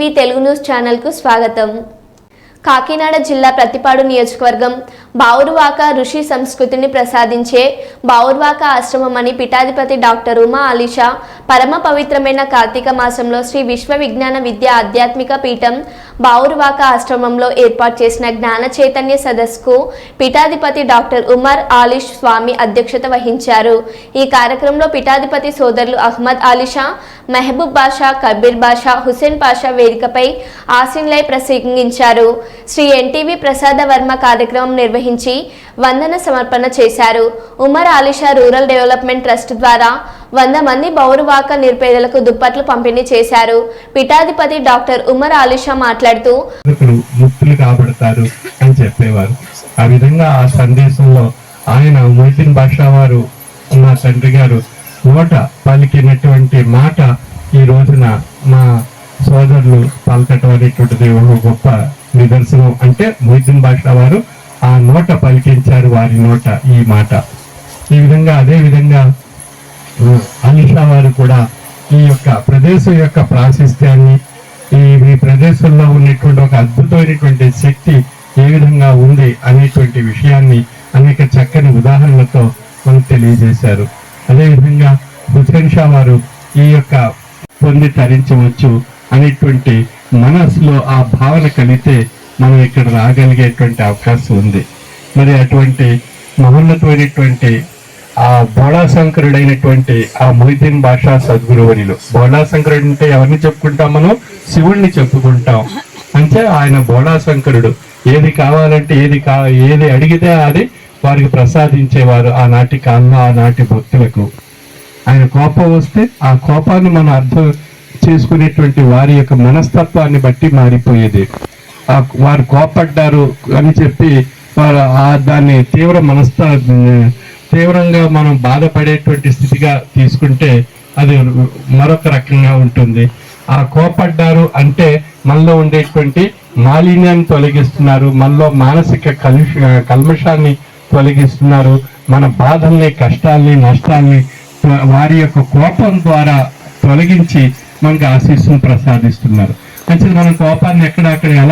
NTV Telugu news ఛానల్కు స్వాగతం. కాకినాడ జిల్లా ప్రతిపాడు నియోజకవర్గం బావురువాక ఋషి సంస్కృతిని ప్రసాదించే బావురువాక ఆశ్రమం అని పీఠాధిపతి డాక్టర్ ఉమా ఆలీషా పరమ పవిత్రమైన కార్తీక మాసంలో శ్రీ విశ్వ విజ్ఞాన విద్య ఆధ్యాత్మిక పీఠం బావురువాక ఆశ్రమంలో ఏర్పాటు చేసిన జ్ఞాన చైతన్య సదస్సుకు పీఠాధిపతి డాక్టర్ ఉమర్ ఆలీష్ స్వామి అధ్యక్షత వహించారు. ఈ కార్యక్రమంలో పీఠాధిపతి సోదరులు అహ్మద్ ఆలీషా, మెహబూబ్ బాషా, కబీర్ బాషా, హుసేన్ పాషా వేదికపై ఆసీన్లై ప్రసంగించారు. శ్రీ ఎన్టీవీ ప్రసాద వర్మ కార్యక్రమం నిర్వహించి వందన సమర్పణ చేశారు. Umar Alisha rural development trust ద్వారా 100 మంది బౌరువాక నిరుపేదలకు దుప్పట్లు పంపిణీ చేశారు. పీఠాధిపతి డాక్టర్ ఉమర్ ఆలీషా మాట్లాడుతూ ముక్తులు కాబడతారు అని చెప్పేవారు. ఆ విధంగా ఆ సందేశంలో ఆయన మొయిదీన్ బాషా వారు మా తండ్రి గారు నోట పలికినటువంటి మాట ఈ రోజున మా సోదరులు పలకటం అనేటువంటిది ఒక గొప్ప నిదర్శనం. అంటే మొయిదీన్ బాషా వారు ఆ నోట పలికించారు, వారి నోట ఈ మాట. ఈ విధంగా అదే విధంగా ఆలీషా వారు కూడా ఈ యొక్క ప్రదేశం యొక్క ప్రాశస్త్యాన్ని, ఈ ప్రదేశంలో ఉన్నటువంటి ఒక అద్భుతమైనటువంటి శక్తి ఏ విధంగా ఉంది అనేటువంటి విషయాన్ని అనేక చక్కని ఉదాహరణలతో మనకు తెలియజేశారు. అదేవిధంగా హుసేన్ షా వారు ఈ యొక్క పొంది తరించవచ్చు అనేటువంటి మనసులో ఆ భావన కలిగితే మనం ఇక్కడ రాగలిగేటువంటి అవకాశం ఉంది. మరి అటువంటి మహోన్నతమైనటువంటి ఆ బోళాశంకరుడైనటువంటి ఆ మొయిదీన్ బాషా సద్గురువునిలో, బోళాశంకరుడు అంటే ఎవరిని చెప్పుకుంటాం మనం? శివుణ్ణి చెప్పుకుంటాం. అంటే ఆయన బోళాశంకరుడు. ఏది కావాలంటే ఏది అడిగితే అది వారికి ప్రసాదించేవారు ఆనాటి కాలంలో, ఆనాటి భక్తులకు. ఆయన కోపం వస్తే ఆ కోపాన్ని మనం అర్థం చేసుకునేటువంటి వారి యొక్క మనస్తత్వాన్ని బట్టి మారిపోయేది. వారు కోపడ్డారు అని చెప్పి వారు దాన్ని తీవ్రంగా మనం బాధపడేటువంటి స్థితిగా తీసుకుంటే అది మరొక రకంగా ఉంటుంది. ఆ కోపడ్డారు అంటే మనలో ఉండేటువంటి మాలిన్యాన్ని తొలగిస్తున్నారు, మనలో మానసిక కల్మషాన్ని తొలగిస్తున్నారు, మన బాధల్ని, కష్టాల్ని, నష్టాల్ని వారి యొక్క కోపం ద్వారా తొలగించి మనకు ఆశీస్సును ప్రసాదిస్తున్నారు. అంటే మన కోపాన్ని ఎక్కడక్కడ ఎలా